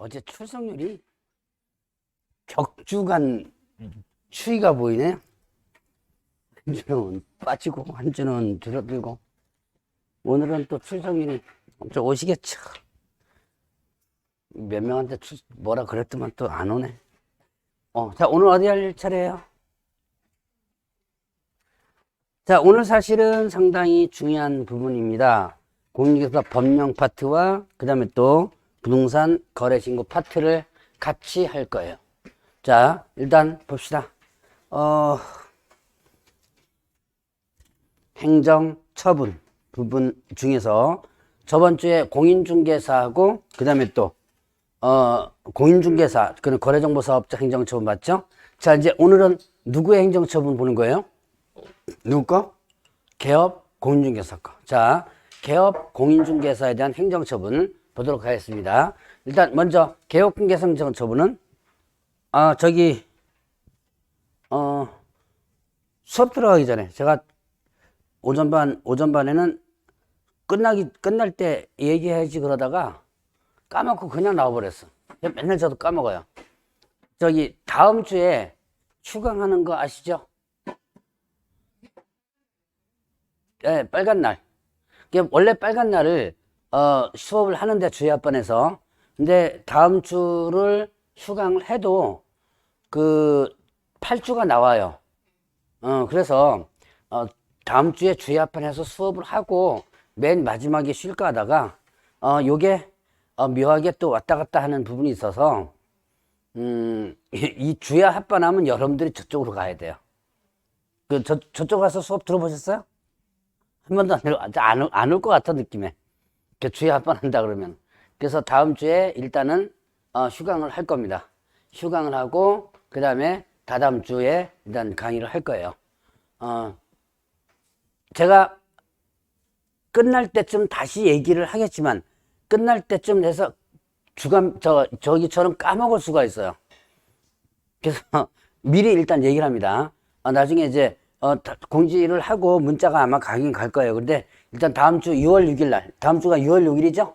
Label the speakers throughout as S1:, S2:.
S1: 어제 출석률이 격주간 추이가 보이네. 한 주는 빠지고 한 주는 줄어들고. 오늘은 또 출석률이 좀 오시겠죠. 몇 명한테 뭐라 그랬더만 또 안 오네. 자, 오늘 어디 할 차례예요? 자, 오늘 사실은 상당히 중요한 부분입니다. 공인중개사 법령 파트와 그 다음에 또 부동산 거래신고 파트를 같이 할 거예요. 자, 일단 봅시다. 행정처분 부분 중에서 저번 주에 공인중개사하고 그 다음에 또 공인중개사, 그는 거래정보사업자 행정처분 맞죠? 자, 이제 오늘은 누구의 행정처분 보는 거예요? 누구 거? 개업 공인중개사 거. 자, 개업 공인중개사에 대한 행정처분 보도록 하겠습니다. 일단 먼저 개업공개사 행정처분은 수업 들어가기 전에 제가 오전반에는 끝날 때 얘기해야지 그러다가 까먹고 그냥 나와버렸어. 맨날 저도 까먹어요. 다음 주에 휴강하는 거 아시죠? 네, 빨간 날. 원래 빨간 날을 수업을 하는데 주의합반에서. 근데 다음 주를 휴강을 해도 그 8주가 나와요. 그래서 다음 주에 주의합반에서 수업을 하고 맨 마지막에 쉴까 하다가 요게 묘하게 또 왔다 갔다 하는 부분이 있어서 이 주야 합반하면 여러분들이 저쪽으로 가야 돼요. 저쪽 가서 수업 들어보셨어요? 한 번도 안 올 것 같은 느낌에. 주야 합반한다 그러면. 그래서 다음 주에 일단은 휴강을 할 겁니다. 휴강을 하고 그 다음에 다다음 주에 일단 강의를 할 거예요. 제가 끝날 때쯤 다시 얘기를 하겠지만 끝날 때쯤 돼서 저기처럼 까먹을 수가 있어요. 그래서 미리 일단 얘기를 합니다. 나중에 이제 공지를 하고 문자가 아마 가긴 갈 거예요. 근데 일단 다음 주 6월 6일 날, 다음 주가 6월 6일이죠?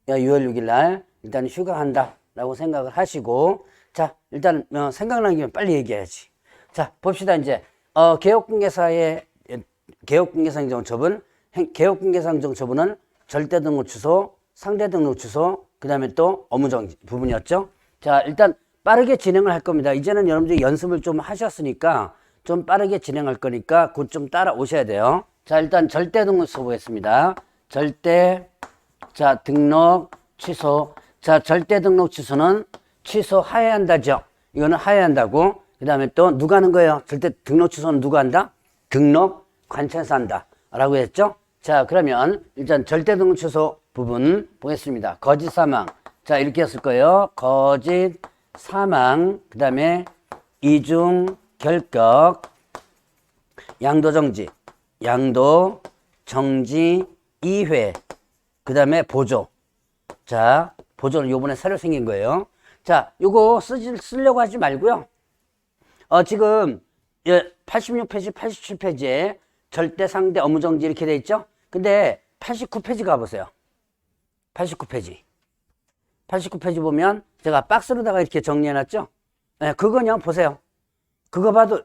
S1: 6월 6일 날 일단 휴강한다 라고 생각을 하시고, 자, 일단 생각나는 김에 빨리 얘기해야지. 자, 봅시다. 이제 개업공개사의 개업공개사 행정처분, 개업공개사 행정처분은 절대등록 취소, 상대등록 취소, 그 다음에 또 업무정지 부분이었죠. 자, 일단 빠르게 진행을 할 겁니다. 이제는 여러분들이 연습을 좀 하셨으니까 좀 빠르게 진행할 거니까 곧 좀 따라오셔야 돼요. 자, 일단 절대등록 취소 보겠습니다. 등록 취소. 자, 절대등록 취소는 취소하여야 한다죠. 이거는 하여야 한다고. 그 다음에 또 누가 하는 거예요? 절대등록 취소는 누가 한다? 등록관청에서 한다 라고 했죠. 자, 그러면 일단 절대등록 취소 부분 보겠습니다. 거짓 사망. 자, 이렇게 했을 거예요. 거짓 사망. 그 다음에 이중 결격, 양도 정지, 이회, 그 다음에 보조. 자, 보조는 요번에 새로 생긴 거예요. 자, 요거 쓰려고 하지 말고요. 지금 86페이지, 87페이지에 절대 상대 업무 정지 이렇게 돼 있죠? 근데 89페이지 가보세요. 89페이지. 89페이지 보면 제가 박스로다가 이렇게 정리해놨죠? 네, 그거요, 보세요. 그거 봐도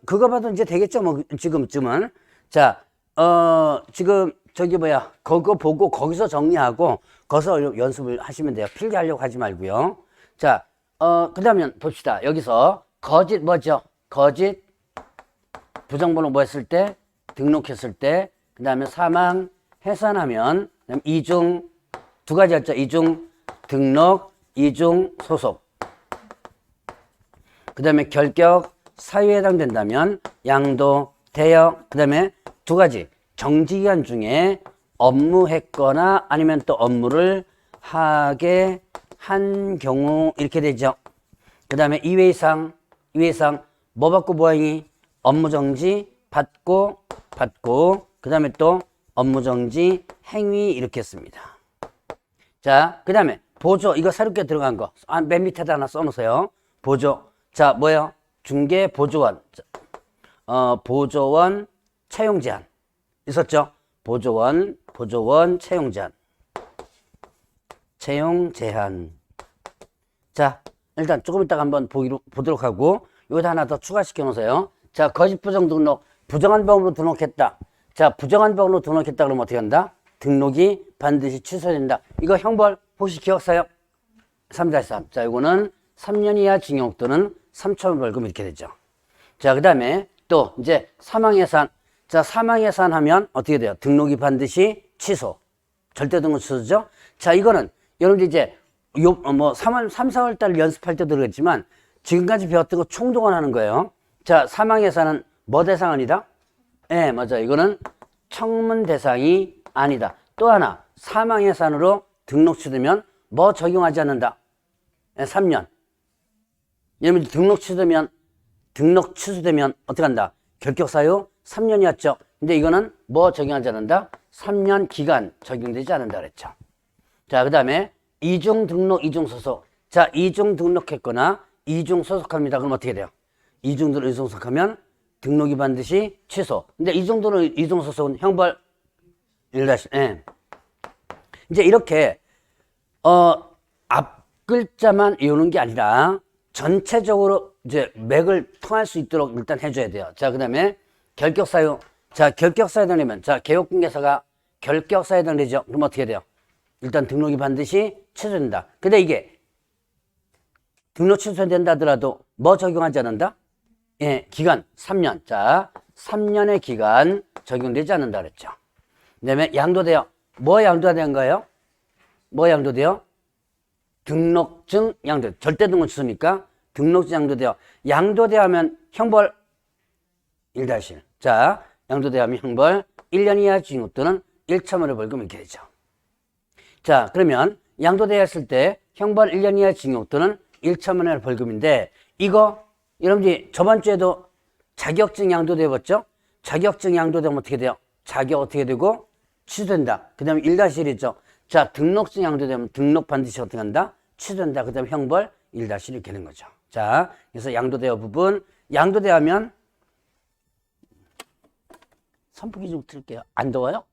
S1: 이제 되겠죠? 뭐, 지금쯤은. 자, 지금, 그거 보고 거기서 정리하고, 거기서 연습을 하시면 돼요. 필기하려고 하지 말고요. 자, 그 다음에 봅시다. 여기서, 거짓 뭐죠? 거짓, 부정번호 뭐 했을 때, 등록했을 때, 그 다음에 사망, 해산하면, 그다음 이중, 두 가지였죠. 이중 등록, 이중 소속. 그 다음에 결격, 사유에 해당된다면 양도, 대역, 그 다음에 두 가지 정지기간 중에 업무했거나 아니면 또 업무를 하게 한 경우 이렇게 되죠. 그 다음에 2회 이상 뭐 받고 뭐하니? 업무정지 받고 그 다음에 또 업무정지 행위 이렇게 씁니다. 자, 그 다음에 보조, 이거 새롭게 들어간 거 맨 밑에다 하나 써놓으세요. 보조. 자, 뭐예요? 중개보조원, 보조원 채용 제한 있었죠? 보조원 채용 제한. 자, 일단 조금 이따가 한번 보도록 하고, 여기다 하나 더 추가시켜 놓으세요. 자, 거짓 부정 등록, 부정한 번호로 등록했다. 자, 부정한 번호로 등록했다 그러면 어떻게 한다? 등록이 반드시 취소된다. 이거 형벌 혹시 기억사요? 3-3. 자, 이거는 3년 이하 징역 또는 3천원 벌금 이렇게 되죠. 자, 그 다음에 또 이제 사망예산. 자, 사망예산 하면 어떻게 돼요? 등록이 반드시 취소. 절대 등록 취소죠. 자, 이거는 여러분들 이제 3-4월 달 연습할 때도 그랬지만 지금까지 배웠던 거 총동원하는 거예요. 자, 사망예산은 뭐 대상 아니다? 네, 맞아요. 이거는 청문 대상이 아니다. 또 하나, 사망예산으로 등록 취소되면 뭐 적용하지 않는다? 네, 3년. 여러분 등록 취소되면 어떻게 한다? 결격사유 3년이었죠. 근데 이거는 뭐 적용하지 않는다? 3년 기간 적용되지 않는다 그랬죠. 자, 그 다음에 이중 등록, 이중 소속. 자, 이중 등록했거나 이중 소속합니다. 그럼 어떻게 돼요? 이중 등록, 이중 소속하면 등록이 반드시 취소. 근데 이중 등록, 이중 소속은 형벌 1-. 예. 이제 이렇게 앞 글자만 외우는 게 아니라 전체적으로 이제 맥을 통할 수 있도록 일단 해줘야 돼요. 자, 그 다음에 결격사유. 자, 결격사유 되려면, 자, 개업공개사가 결격사유 되죠. 그럼 어떻게 돼요? 일단 등록이 반드시 취소된다. 근데 이게 등록 취소된다 하더라도 뭐 적용하지 않는다? 예, 기간 3년. 자, 3년의 기간 적용되지 않는다 그랬죠. 그 다음에 양도돼요. 뭐 양도된 거예요? 뭐 양도돼요? 등록증 양도. 절대 등록 취소니까 등록증 양도돼요. 양도돼야 하면 형벌 1-1. 자, 양도돼야 하면 형벌 1년 이하 징역 또는 1천원의 벌금 이렇게 되죠. 자, 그러면 양도돼야 했을 때 형벌 1년 이하 징역 또는 1천원의 벌금인데 이거 여러분들이 저번 주에도 자격증 양도돼 봤죠? 자격증 양도되면 어떻게 돼요? 자격 어떻게 되고 취소된다. 그 다음에 1-1 있죠. 자, 등록증 양도되면 등록 반드시 어떻게 한다? 취소된다. 그 다음에 형벌 1-1 이렇게 되는 거죠. 자, 그래서 양도되어 부분 양도되어 하면 선풍기 좀 틀게요. 안 더워요?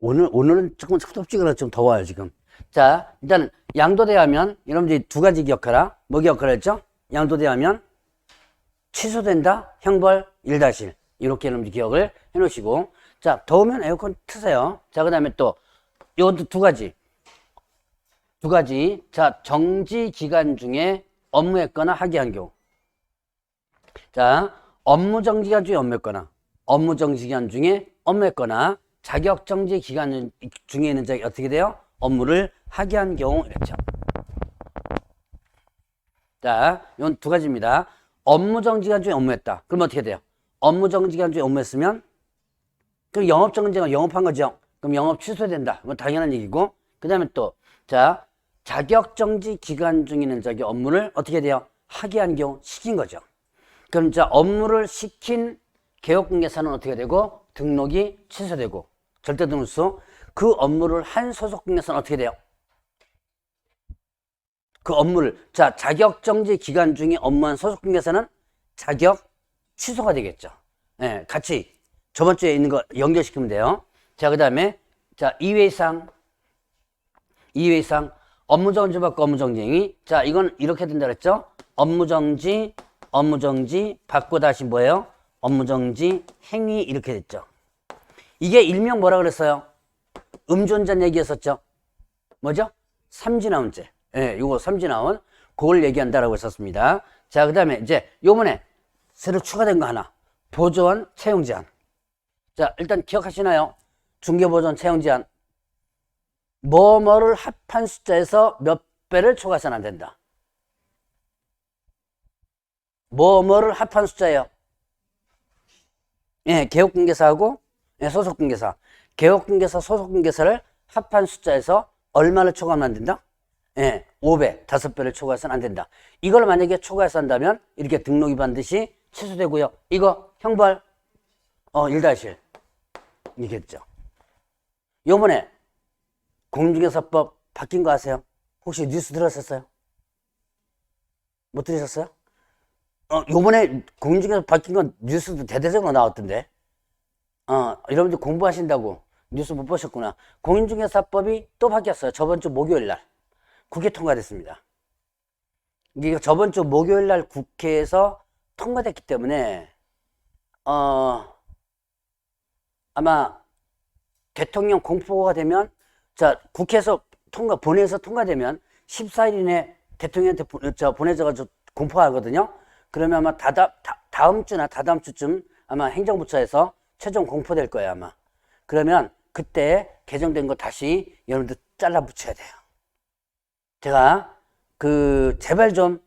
S1: 오늘은 조금 습덥지근해서 좀 더워요, 지금. 자, 일단 양도돼야 하면 여러분들이 두 가지 기억하라. 뭐 기억하라 했죠? 양도돼야 하면 취소된다, 형벌 1-1. 이렇게 여러분들 기억을 해 놓으시고. 자, 더우면 에어컨 트세요. 자, 그 다음에 또 요것도 두 가지. 자, 정지 기간 중에 업무했거나 하기한 경우. 자, 업무 정지 기간 중에 업무했거나, 업무 정지 기간 중에 업무했거나, 자격 정지 기간 중에 있는 자가 어떻게 돼요? 업무를 하기한 경우 이랬죠. 자, 이건 두 가지입니다. 업무 정지 기간 중에 업무했다. 그럼 어떻게 돼요? 업무 정지 기간 중에 업무했으면 그럼 영업 정지가 영업한 거죠. 그럼 영업 취소된다. 뭐 당연한 얘기고. 그다음에 또 자, 자격 정지 기간 중에 있는 자기 업무를 어떻게 돼요? 하기한 경우 시킨 거죠. 그럼 자, 업무를 시킨 개업공개사는 어떻게 되고 등록이 취소되고 절대 등록 취소. 그 업무를 한 소속공개사는 어떻게 돼요? 그 업무를 자, 자격 정지 기간 중에 업무한 소속공개사는 자격 취소가 되겠죠. 예, 같이 저번 주에 있는 거 연결시키면 돼요. 자, 그다음에 자, 2회 이상 업무 정지 받고 업무 정지 행위. 자, 이건 이렇게 된다 그랬죠? 업무 정지 받고 다시 뭐예요? 업무 정지 행위 이렇게 됐죠. 이게 일명 뭐라 그랬어요? 음주운전 얘기했었죠. 뭐죠? 삼진아운죄. 예, 요거 삼진아운 그걸 얘기한다라고 했었습니다. 자, 그다음에 이제 요번에 새로 추가된 거 하나. 보조원 채용 제한. 자, 일단 기억하시나요? 중개보조원 채용 제한. 뭐뭐를 합한 숫자에서 몇 배를 초과해서는 안 된다. 뭐뭐를 합한 숫자예요. 예, 개업공개사하고 예, 소속공개사. 개업공개사, 소속공개사를 합한 숫자에서 얼마를 초과하면 안 된다? 예, 5배, 5배를 초과해서는 안 된다. 이걸 만약에 초과해서 한다면 이렇게 등록이 반드시 취소되고요. 이거 형벌 1-1 이겠죠. 요번에 공중개사법 바뀐 거 아세요? 혹시 뉴스 들었었어요? 못 들으셨어요? 요번에 공인중개사 바뀐 건 뉴스도 대대적으로 나왔던데. 여러분들 공부하신다고 뉴스 못 보셨구나. 공인중개사법이 또 바뀌었어요. 저번 주 목요일 날. 국회 통과됐습니다. 이게 저번 주 목요일 날 국회에서 통과됐기 때문에, 아마 대통령 공포가 되면, 자, 국회에서 본회의에서 통과되면 14일 이내 대통령한테 보내져가지고 공포하거든요. 그러면 아마 다음 주나 다다음 주쯤 아마 행정부처에서 최종 공포될 거예요, 아마. 그러면 그때 개정된 거 다시 여러분들 잘라 붙여야 돼요. 제가 제발 좀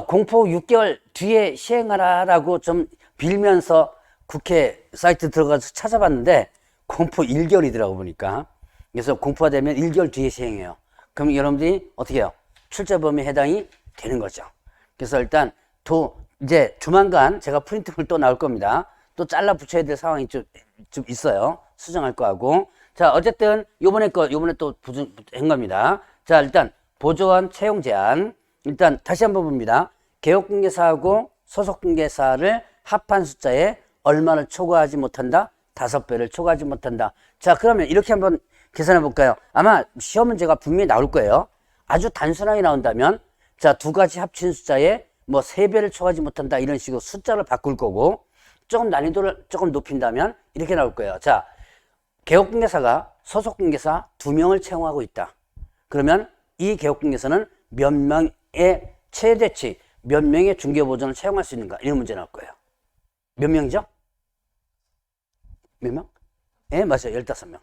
S1: 공포 6개월 뒤에 시행하라라고 좀 빌면서 국회 사이트 들어가서 찾아봤는데 공포 1개월이더라고 보니까. 그래서 공포가 되면 1개월 뒤에 시행해요. 그럼 여러분들이 어떻게 해요? 출제 범위에 해당이 되는 거죠. 그래서 일단 이제 조만간 제가 프린트물 또 나올 겁니다. 또 잘라 붙여야 될 상황이 좀 있어요. 수정할 거 하고. 자, 어쨌든 요번에 또 한 겁니다. 자, 일단 보조원 채용 제한. 일단 다시 한번 봅니다. 개업공개사하고 소속공개사를 합한 숫자에 얼마를 초과하지 못한다? 5배를 초과하지 못한다. 자, 그러면 이렇게 한번 계산해 볼까요? 아마 시험 문제가 분명히 나올 거예요. 아주 단순하게 나온다면, 자, 두 가지 합친 숫자에 뭐 3배를 초과하지 못한다. 이런 식으로 숫자를 바꿀 거고, 조금 난이도를 조금 높인다면 이렇게 나올 거예요. 자, 개업공개사가 소속공개사 2명을 채용하고 있다. 그러면 이 개업공개사는 몇 명의 최대치 몇 명의 중개보조원을 채용할 수 있는가? 이런 문제 나올 거예요. 몇 명이죠? 몇 명? 예, 맞아요. 15명.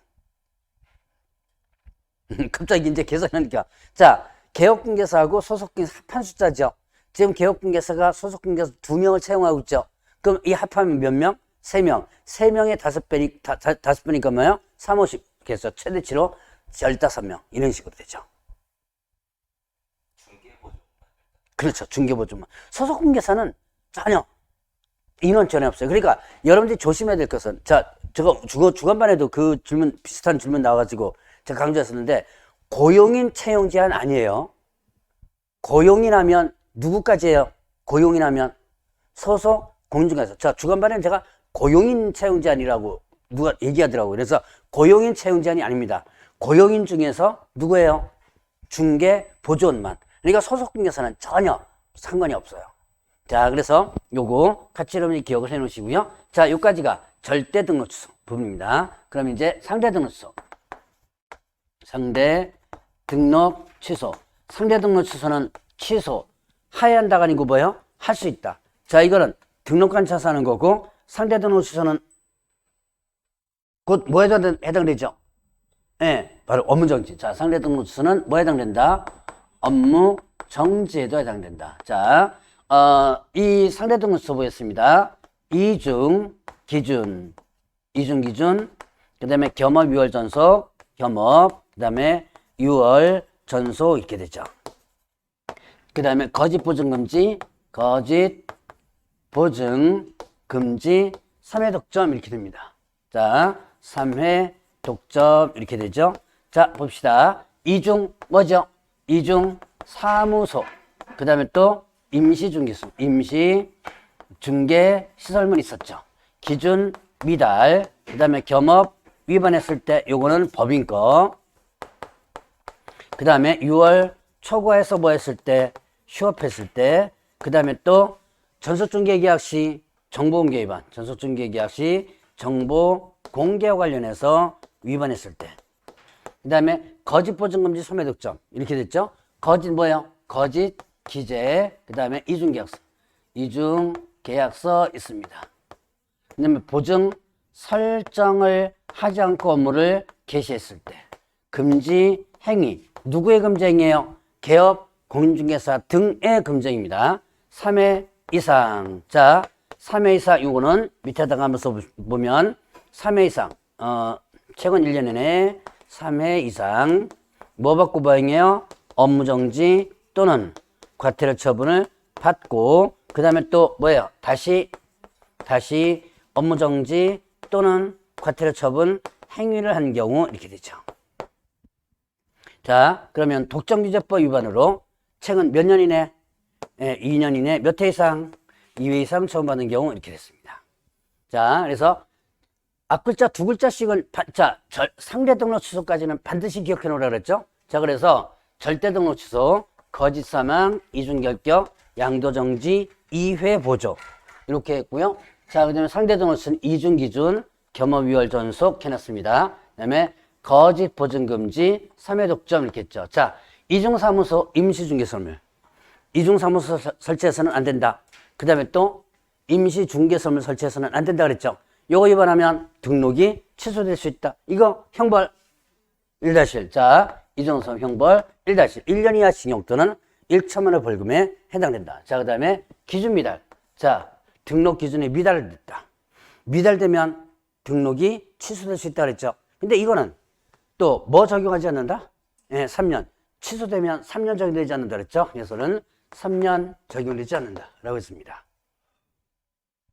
S1: 갑자기 이제 계산하니까. 자, 개업공개사하고 소속공개사 합한 숫자죠. 지금 개업공개사가 소속공개사 2명을 채용하고 있죠. 그럼 이 합하면 몇 명? 3명. 3명의 5배니까 뭐예요? 3, 50. 그래서 최대치로 15명. 이런 식으로 되죠. 그렇죠. 중개보조만. 소속공개사는 전혀 인원 전혀 없어요. 그러니까 여러분들이 조심해야 될 것은, 자, 제가 주간반에도 그 질문, 비슷한 질문 나와가지고 제가 강조했었는데, 고용인 채용 제한 아니에요. 고용인하면 누구까지예요? 고용인하면 소속 공인중개사. 자, 주간반에는 제가 고용인 채용 제한이라고 누가 얘기하더라고요. 그래서 고용인 채용 제한이 아닙니다. 고용인 중에서 누구예요? 중개 보조원만. 그러니까 소속공개사는 전혀 상관이 없어요. 자, 그래서 요거 같이 여러분이 기억을 해 놓으시고요. 자, 요까지가 절대 등록 취소 부분입니다. 그럼 이제 상대 등록 취소. 상대 등록 취소. 상대 등록 취소는 취소 하야 한다가 아니고 뭐예요? 할 수 있다. 자, 이거는 등록한 차서 하는 거고, 상대 등록 취소는 곧 뭐에 해당되죠? 네, 바로 업무정지. 자, 상대 등록 취소는 뭐에 해당된다? 업무 정지에도 해당된다. 자, 이 상대 등록 취소 보겠습니다. 이중 기준, 그 다음에 겸업 6월 전속, 그 다음에 6월 전속 이렇게 되죠. 그 다음에 거짓 보증 금지, 3회 독점 이렇게 됩니다. 자, 3회 독점 이렇게 되죠. 자, 봅시다. 이중 뭐죠? 이중 사무소. 그 다음에 또 임시중개소, 임시중개시설물 있었죠. 기준 미달. 그 다음에 겸업 위반했을 때 요거는 법인 거. 그 다음에 6월 초과해서 뭐 했을 때, 휴업했을 때. 그 다음에 또 전속중개계약 시 정보공개 위반, 전속중개계약 시 정보공개와 관련해서 위반했을 때. 그 다음에 거짓보증금지 소매득점 이렇게 됐죠. 거짓 뭐예요? 거짓 기재. 그 다음에 이중계약서 있습니다. 그 다음에 보증 설정을 하지 않고 업무를 개시했을 때. 금지 행위. 누구의 금지 행위예요? 개업, 공인중개사 등의 금지입니다. 3회 이상. 자, 3회 이상, 이거는 밑에다가 한번 써보면, 3회 이상, 최근 1년 내내 3회 이상, 뭐 받고 보행해요? 업무정지 또는 과태료 처분을 받고, 그 다음에 또 뭐예요? 다시 업무정지 또는 과태료 처분 행위를 한 경우 이렇게 되죠. 자, 그러면 독점규제법 위반으로 최근 몇 년 이내? 2년 이내 몇 회 이상? 2회 이상 처음 받는 경우 이렇게 됐습니다. 자, 그래서 앞글자 두 글자씩은 상대 등록 취소까지는 반드시 기억해 놓으라 그랬죠? 자, 그래서 절대 등록 취소, 거짓 사망, 이중 결격, 양도 정지, 2회 보조 이렇게 했고요. 자, 그다음에 상대 등록 취소는 이중 기준, 겸업 위월 전속 해놨습니다. 그다음에 거짓 보증 금지, 3회 독점 이렇게 했죠. 자, 이중사무소 임시중개설물. 이중사무소 설치해서는 안 된다. 그 다음에 또 임시중개설물 설치해서는 안 된다 그랬죠. 요거 위반하면 등록이 취소될 수 있다. 이거 형벌 1-1. 자, 이중사무 형벌 1-1. 1년 이하 징역 또는 1천만 원 벌금에 해당된다. 자, 그 다음에 기준 미달. 자, 등록 기준이 미달됐다. 미달되면 등록이 취소될 수 있다 그랬죠. 근데 이거는 또 뭐 적용하지 않는다? 3년. 취소되면 3년 적용되지 않는다 그랬죠. 그래서는 3년 적용되지 않는다 라고 했습니다.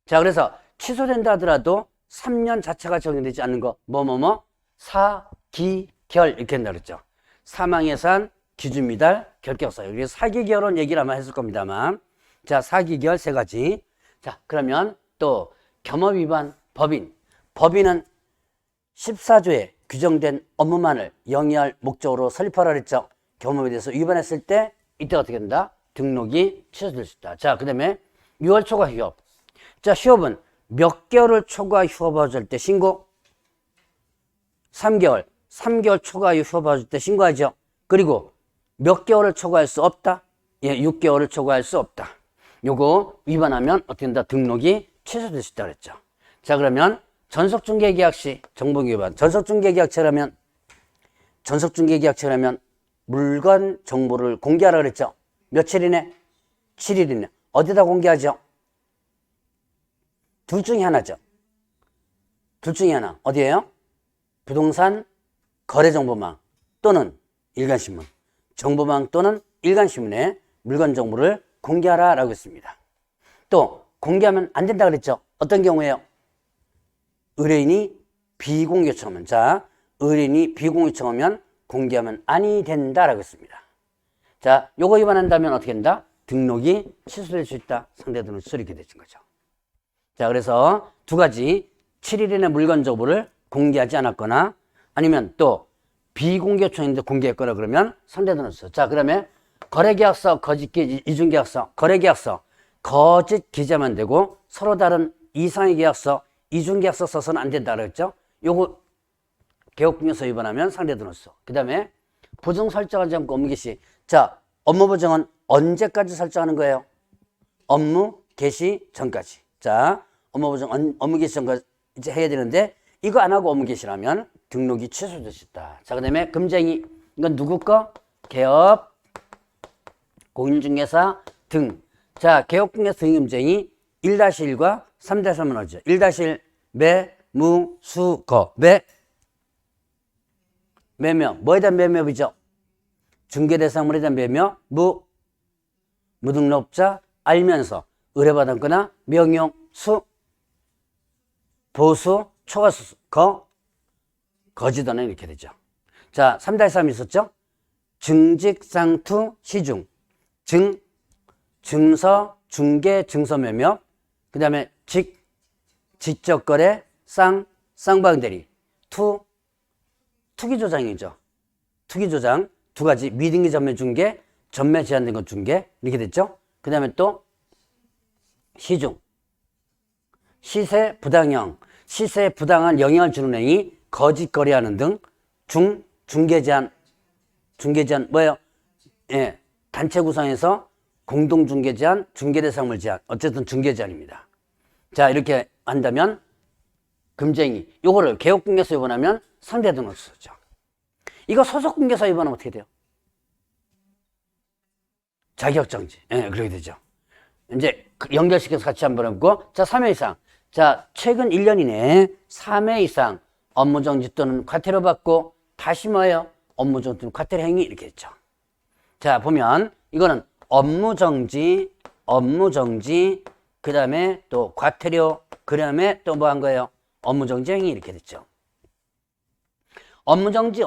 S1: 자, 그래서 취소된다 하더라도 3년 자체가 적용되지 않는 거 사기결 이렇게 한다 그랬죠. 사망예산, 기준미달, 결격사. 여기 사기결혼 얘기를 아마 했을 겁니다만, 자, 사기결 세 가지. 자, 그러면 또 겸업위반 법인. 법인은 14조에 규정된 업무만을 영위할 목적으로 설립하라 그랬죠. 겸업에 대해서 위반했을 때 이때 어떻게 된다? 등록이 취소될 수 있다. 자, 그 다음에 6월 초과 휴업. 자, 휴업은 몇 개월을 초과 휴업하실 때 신고? 3개월. 3개월 초과 휴업하실 때 신고하죠. 그리고 몇 개월을 초과할 수 없다? 6개월을 초과할 수 없다. 요거 위반하면 어떻게 된다? 등록이 취소될 수 있다 그랬죠. 자, 그러면 전속중개계약 시 정보기 위반. 전속중개계약처라면 물건 정보를 공개하라 그랬죠. 며칠 이내? 7일 이내. 어디다 공개하죠? 둘 중에 하나죠. 둘 중에 하나. 어디예요? 부동산 거래정보망 또는 일간신문. 정보망 또는 일간신문에 물건 정보를 공개하라 라고 했습니다. 또 공개하면 안 된다 그랬죠. 어떤 경우에요? 의뢰인이 비공개 요청하면. 자, 의뢰인이 비공개 요청하면 공개하면 아니 된다라고 했습니다. 자, 요거 위반한다면 어떻게 된다? 등록이 취소될 수 있다. 상대 등록 취소 이렇게 되는 거죠. 자, 그래서 두 가지 7일 이내 물건 정보를 공개하지 않았거나 아니면 또 비공개 요청인데 공개했거나 그러면 상대 등록 취소. 자, 그러면 거래계약서, 이중계약서, 거래계약서 거짓 기재만 되고 서로 다른 이상의 계약서, 이중계약서 써서는 안 된다 그랬죠. 요거 개업공개서 위반하면 상대 등록 취소. 그 다음에 보증 설정하지 않고 업무 개시. 자, 업무 보증은 언제까지 설정하는 거예요? 업무 개시 전까지. 자, 업무 보증 업무 개시 전까지 이제 해야 되는데 이거 안 하고 업무 개시라면 등록이 취소될 수 있다. 자, 그 다음에 금쟁이. 이건 누구 거? 개업, 공인중개사 등. 자, 개업공개서 등금쟁이 1-1과 3-3은 어디죠? 1-1 매, 무, 수, 거. 매며. 뭐에 대한 매매이죠? 중개대상물에 대한 매며, 무등록자 알면서 의뢰받았거나 명용, 수, 보수, 초과수, 거짓언행 이렇게 되죠. 자, 3-3 있었죠? 증직상투, 시중, 증서, 중개, 증서 매며, 그 다음에 지적거래, 쌍방대리, 투기조장이죠. 투기조장, 두 가지, 미등기 전매 중개, 전매 제한된 것 중개, 이렇게 됐죠. 그 다음에 또 시중, 시세 부당형, 시세에 부당한 영향을 주는 행위, 거짓 거래하는 등, 중개 제한 뭐예요? 예, 단체 구성해서 공동 중개 제한, 중개 대상물 제한, 어쨌든 중개 제한입니다. 자, 이렇게 한다면 금쟁이, 요거를 개업공개서 위반하면 상대 등록 취소죠. 이거 소속공개서 위반하면 어떻게 돼요? 자격정지. 예, 그렇게 되죠. 이제 연결시켜서 같이 한번 해보고, 자, 3회 이상. 자, 최근 1년 이내에 3회 이상 업무정지 또는 과태료 받고 다시 뭐예요? 업무정지 또는 과태료 행위 이렇게 했죠. 자, 보면 이거는 업무정지, 그 다음에 또 과태료, 그 다음에 또 뭐 한 거예요? 업무정지 행위 이렇게 됐죠. 업무정지,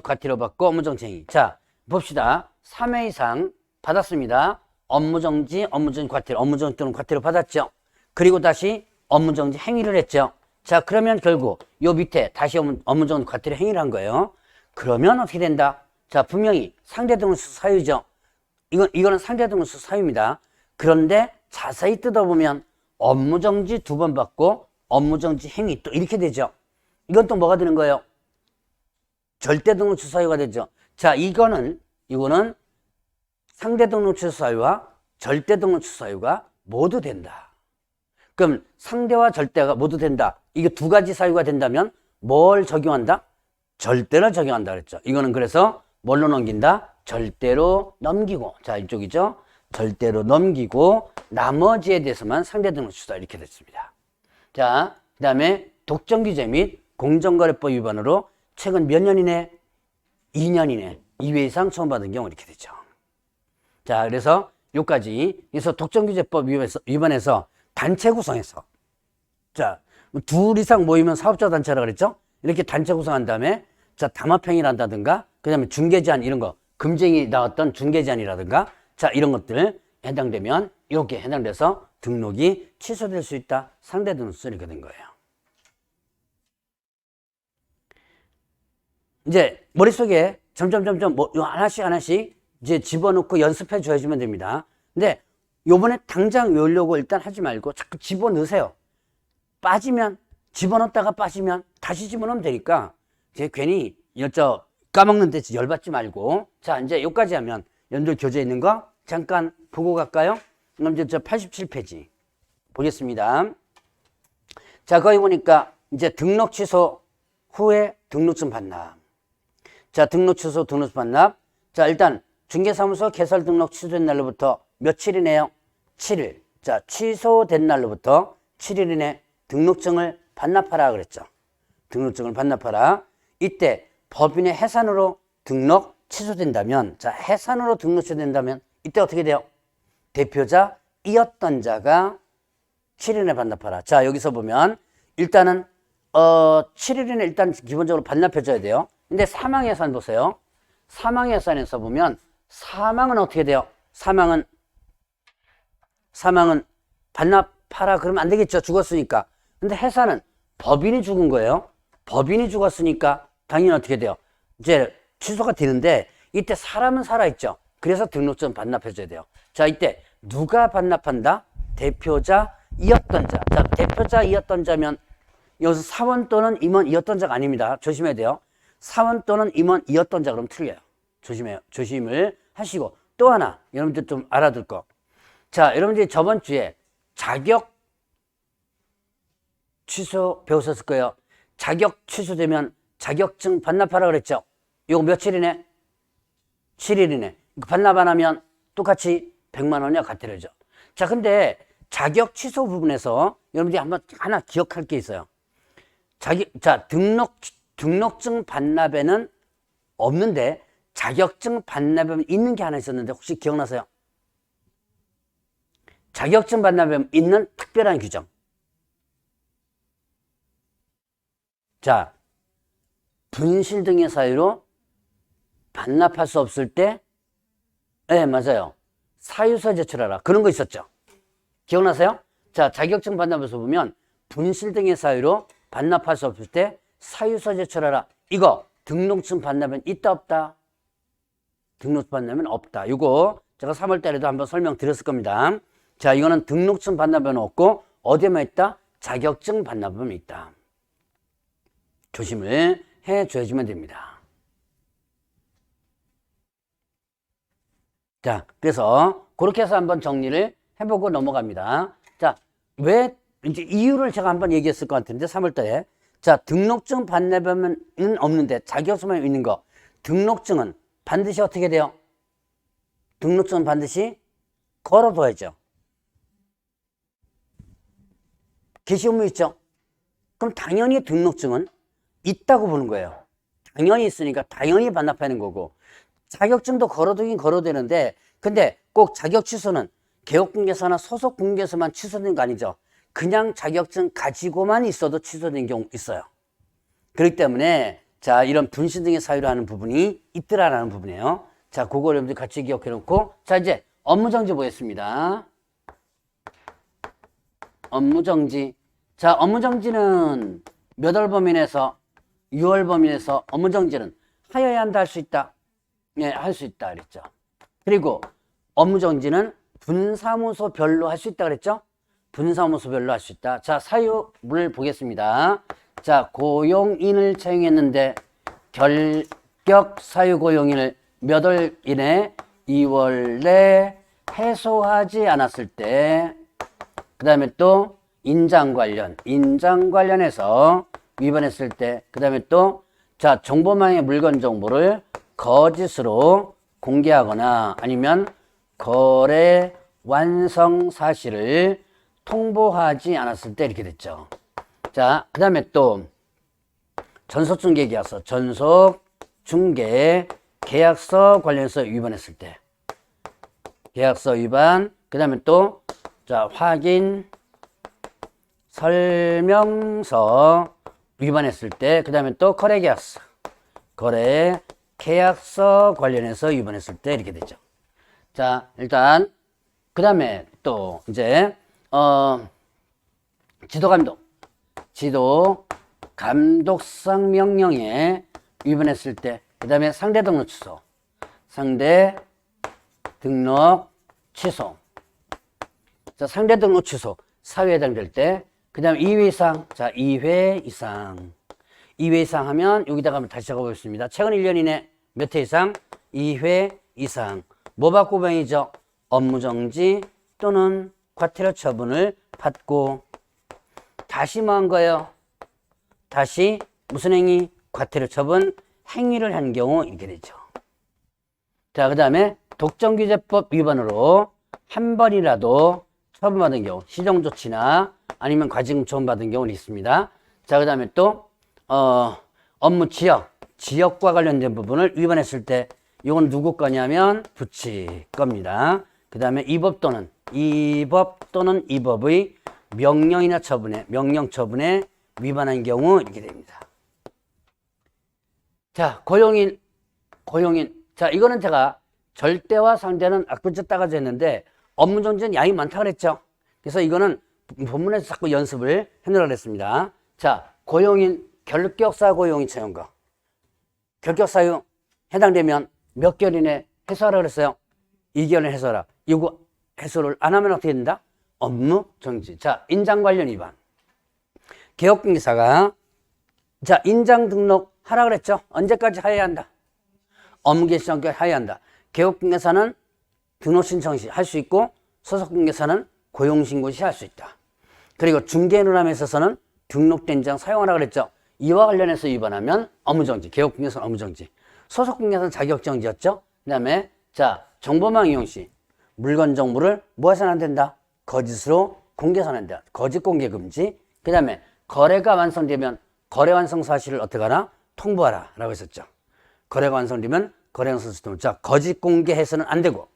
S1: 과태료 받고 업무정지 행위. 자, 봅시다. 3회 이상 받았습니다. 업무정지, 과태료, 업무정지 또는 과태료 받았죠. 그리고 다시 업무정지 행위를 했죠. 자, 그러면 결국 요 밑에 다시 업무정지 과태료 행위를 한 거예요. 그러면 어떻게 된다? 자, 분명히 상대등록수 사유죠. 이거는 상대등록수 사유입니다. 그런데 자세히 뜯어보면 업무정지 2번 받고 업무정지 행위 또 이렇게 되죠. 이건 또 뭐가 되는 거예요? 절대등록주 사유가 되죠. 자, 이거는 상대등록주 사유와 절대등록주 사유가 모두 된다. 그럼 상대와 절대가 모두 된다. 이게 2가지 사유가 된다면 뭘 적용한다? 절대로 적용한다 그랬죠. 이거는 그래서 뭘로 넘긴다? 절대로 넘기고. 자, 이쪽이죠. 절대로 넘기고 나머지에 대해서만 상대등록주 사유 이렇게 됐습니다. 자, 그 다음에 독점규제 및 공정거래법 위반으로 최근 몇 년 이내? 2년 이내 2회 이상 처음받은 경우 이렇게 되죠. 자, 그래서 요까지. 그래서 독점규제법 위반해서 단체 구성해서, 자, 2 이상 모이면 사업자 단체라 그랬죠? 이렇게 단체 구성한 다음에, 자, 담합행위를 한다든가, 그 다음에 중개제한 이런 거, 금쟁이 나왔던 중개제한이라든가, 자, 이런 것들 해당되면 이렇게 해당돼서 등록이 취소될 수 있다. 상대 등록수 이렇게 된 거예요. 이제 머릿속에 점점 뭐 하나씩 이제 집어넣고 연습해 줘야지면 됩니다. 근데 요번에 당장 외우려고 일단 하지 말고 자꾸 집어넣으세요. 빠지면, 집어넣었다가 빠지면 다시 집어넣으면 되니까 이제 괜히 까먹는데 열받지 말고. 자, 이제 여기까지 하면 연들 교재에 있는 거 잠깐 보고 갈까요? 그럼 이제 87페이지 보겠습니다. 자, 거기 보니까 이제 등록 취소 후에 등록증 반납. 자, 등록 취소, 등록증 반납. 자, 일단 중개사무소 개설 등록 취소된 날로부터 며칠이네요? 7일. 자, 취소된 날로부터 7일 이내 등록증을 반납하라 그랬죠. 등록증을 반납하라. 이때 법인의 해산으로 등록 취소된다면, 자, 해산으로 등록 취소된다면 이때 어떻게 돼요? 대표자이었던 자가 7일에 반납하라. 자, 여기서 보면 일단은 7일에는 일단 기본적으로 반납해줘야 돼요. 근데 사망예산 보세요. 사망예산에서 보면 사망은 어떻게 돼요? 사망은 반납하라 그러면 안 되겠죠. 죽었으니까. 근데 해산은 법인이 죽은 거예요. 법인이 죽었으니까 당연히 어떻게 돼요? 이제 취소가 되는데 이때 사람은 살아있죠. 그래서 등록증 반납해줘야 돼요. 자, 이때 누가 반납한다? 대표자이었던 자. 자, 대표자이었던 자면 여기서 사원 또는 임원이었던 자가 아닙니다. 조심해야 돼요. 사원 또는 임원이었던 자 그럼 틀려요. 조심을 하시고. 또 하나 여러분들 좀 알아둘 거. 자, 여러분들이 저번 주에 자격 취소 배우셨을 거예요. 자격 취소되면 자격증 반납하라 그랬죠. 이거 며칠이네? 7일이네. 반납 안 하면 똑같이 100만 원이야 과태료죠. 자, 근데 자격 취소 부분에서 여러분들이 하나 기억할 게 있어요. 등록증 반납에는 없는데 자격증 반납에는 있는 게 하나 있었는데 혹시 기억나세요? 자격증 반납에 있는 특별한 규정. 자, 분실 등의 사유로 반납할 수 없을 때, 네, 맞아요. 사유서 제출하라. 그런 거 있었죠. 기억나세요? 자, 자격증 반납에서 보면 분실 등의 사유로 반납할 수 없을 때 사유서 제출하라. 이거 등록증 반납은 있다 없다? 등록증 반납은 없다. 이거 제가 3월 달에도 한번 설명드렸을 겁니다. 자, 이거는 등록증 반납은 없고 어디에만 있다? 자격증 반납은 있다. 조심을 해줘야지만 됩니다. 자, 그래서 그렇게 해서 한번 정리를 해보고 넘어갑니다. 자, 왜 이제 이유를 제가 한번 얘기했을 것 같은데 3월 달에. 자, 등록증 반납은 없는데 자격증만 있는 거. 등록증은 반드시 어떻게 돼요? 등록증은 반드시 걸어둬야죠. 게시 업무 있죠? 그럼 당연히 등록증은 있다고 보는 거예요. 당연히 있으니까 당연히 반납하는 거고, 자격증도 걸어두긴 걸어두는데, 근데 꼭 자격 취소는 개업공개서나 소속공개서만 취소된 거 아니죠. 그냥 자격증 가지고만 있어도 취소된 경우 있어요. 그렇기 때문에 자, 이런 분실 등의 사유로 하는 부분이 있더라라는 부분이에요. 자, 그거 여러분들 같이 기억해 놓고, 자, 이제 업무정지 보겠습니다. 업무정지. 자, 업무정지는 몇 월 범위내에서 6월 범위에서 업무정지는 하여야 한다 할 수 있다. 예, 할 수 있다 그랬죠. 그리고 업무정지는 분사무소별로 할 수 있다 그랬죠. 분사무소별로 할 수 있다. 자, 사유를 보겠습니다. 자, 고용인을 채용했는데 결격 사유 고용인을 몇 월 이내 2월 내 해소하지 않았을 때, 그 다음에 또 인장 관련해서 위반했을 때, 그 다음에 또 자, 정보망의 물건 정보를 거짓으로 공개하거나 아니면 거래 완성 사실을 통보하지 않았을 때 이렇게 됐죠. 자, 그 다음에 또 전속중개 계약서, 전속중개 계약서 관련해서 위반했을 때 계약서 위반, 그 다음에 또 자, 확인 설명서 위반했을 때, 그 다음에 또 거래 계약서 관련해서 위반했을 때 이렇게 되죠. 자, 일단 그 다음에 또 이제 지도 감독상 명령에 위반했을 때, 그 다음에 상대 등록 취소. 자, 상대 등록 취소 사유에 해당될 때, 그 다음에 2회 이상. 자, 2회 이상 하면 여기다가 다시 적어보겠습니다. 최근 1년 이내 몇 회 이상? 2회 이상. 뭐 받고 병이죠? 업무정지 또는 과태료 처분을 받고. 다시 뭐 한 거예요? 다시 무슨 행위? 과태료 처분 행위를 한 경우 이렇게 되죠. 자, 그 다음에 독점규제법 위반으로 한 번이라도 처분받은 경우, 시정조치나 아니면 과징금 처분받은 경우는 있습니다. 자, 그 다음에 또 업무 지역과 관련된 부분을 위반했을 때, 이건 누구 거냐면 부치 겁니다. 그 다음에 이 법 또는 이 법의 명령이나 명령 처분에 위반한 경우 이렇게 됩니다. 자, 고용인. 자, 이거는 제가 절대와 상대는 악분자 따가지 했는데 업무정지는 양이 많다 그랬죠. 그래서 이거는 본문에서 자꾸 연습을 해놓으라고 그랬습니다. 자, 고용인, 결격사 고용인 채용거. 결격사유 해당되면 몇 개월 이내 해소하라 그랬어요? 2개월 이내 해소하라. 이거 해소를 안 하면 어떻게 된다? 업무정지. 자, 인장 관련 위반. 개업공개사가 자, 인장 등록 하라 그랬죠? 언제까지 하여야 한다? 업무개시전까지 하여야 한다. 개업공개사는 등록 신청 시 할 수 있고, 소속공개사는 고용신고 시 할 수 있다. 그리고 중개인함에 있어서는 등록된 장 사용하라 그랬죠? 이와 관련해서 위반하면 업무정지, 개업공개사는 업무정지, 소속공개사는 자격정지였죠? 그 다음에 자, 정보망 이용 시 물건 정보를 뭐 해서는 안 된다? 거짓으로 공개해서는 안 된다. 거짓 공개 금지. 그 다음에 거래가 완성되면 거래 완성 사실을 어떻게 하나? 통보하라 라고 했었죠. 거래가 완성되면 거래 완성 사실을 자, 거짓 공개해서는 안 되고,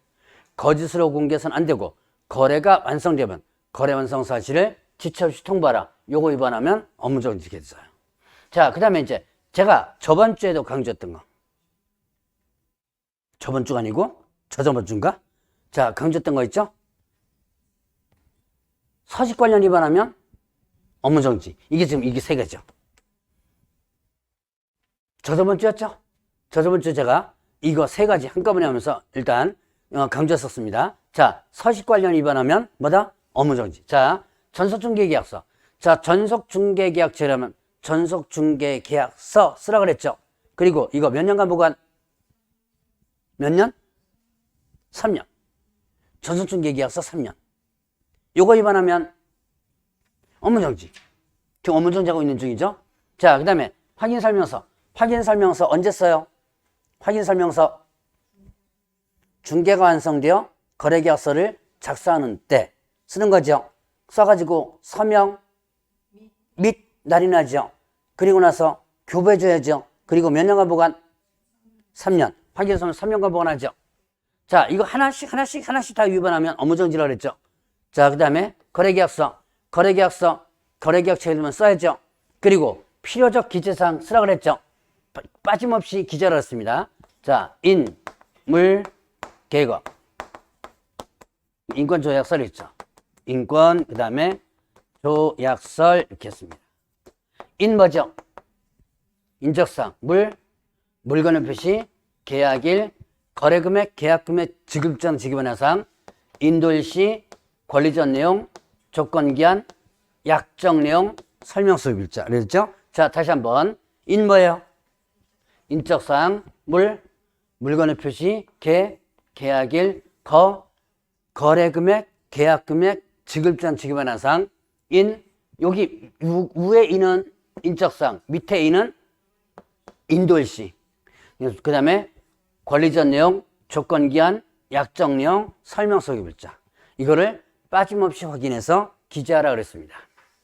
S1: 거짓으로 공개해서는 안 되고, 거래가 완성되면 거래 완성 사실을 지체 없이 통보하라. 요거 위반하면 업무정지 됐어요. 자, 그 다음에 이제 제가 저번 주에도 강조했던 거. 저번 주가 아니고 저저번 주인가? 자, 강조했던 거 있죠? 서식 관련 위반하면 업무정지. 이게 지금 이게 세 개죠. 저저번 주였죠? 저저번 주 제가 이거 세 가지 한꺼번에 하면서 일단 강조했었습니다. 자, 서식 관련 위반하면 뭐다? 업무정지. 자, 전속중개계약서. 자, 전속중개계약처라면 전속중개계약서 쓰라 그랬죠. 그리고 이거 몇 년간 보관? 몇 년? 3년. 전속중개계약서 3년. 요거 위반하면 업무정지. 지금 업무정지하고 있는 중이죠. 자, 그 다음에 확인설명서. 확인설명서 언제 써요? 확인설명서 중개가 완성되어 거래계약서를 작성하는 때 쓰는 거죠. 써가지고 서명 및 날인하죠. 그리고 나서 교부해줘야죠. 그리고 몇 년간 보관? 3년. 확인서는 3년간 보관하죠. 자, 이거 하나씩 다 위반하면 업무정지라고 그랬죠. 자, 그 다음에 거래계약서. 거래계약 체결되면 써야죠. 그리고 필요적 기재사항 쓰라고 그랬죠. 빠짐없이 기재를 했습니다. 자, 인, 물, 계거. 인권 조약서 있죠. 인권, 그 다음에 조약서 이렇게 했습니다. 인 뭐죠? 인적사항, 물건의 표시, 계약일, 거래금액, 계약금액, 지급전, 지급한 사항, 인도일시, 권리전 내용, 조건기한, 약정 내용, 설명서 글자. 그랬죠? 자, 다시 한번. 인 뭐예요? 인적사항, 물건의 표시, 계약일, 거래금액, 계약금액, 지급전, 지급한 사항, 여기 위에 인은 인적사항, 밑에 인은 인도일시. 그 다음에 권리전 내용, 조건기한, 약정 내용, 설명서 글자. 이거를 빠짐없이 확인해서 기재하라 그랬습니다.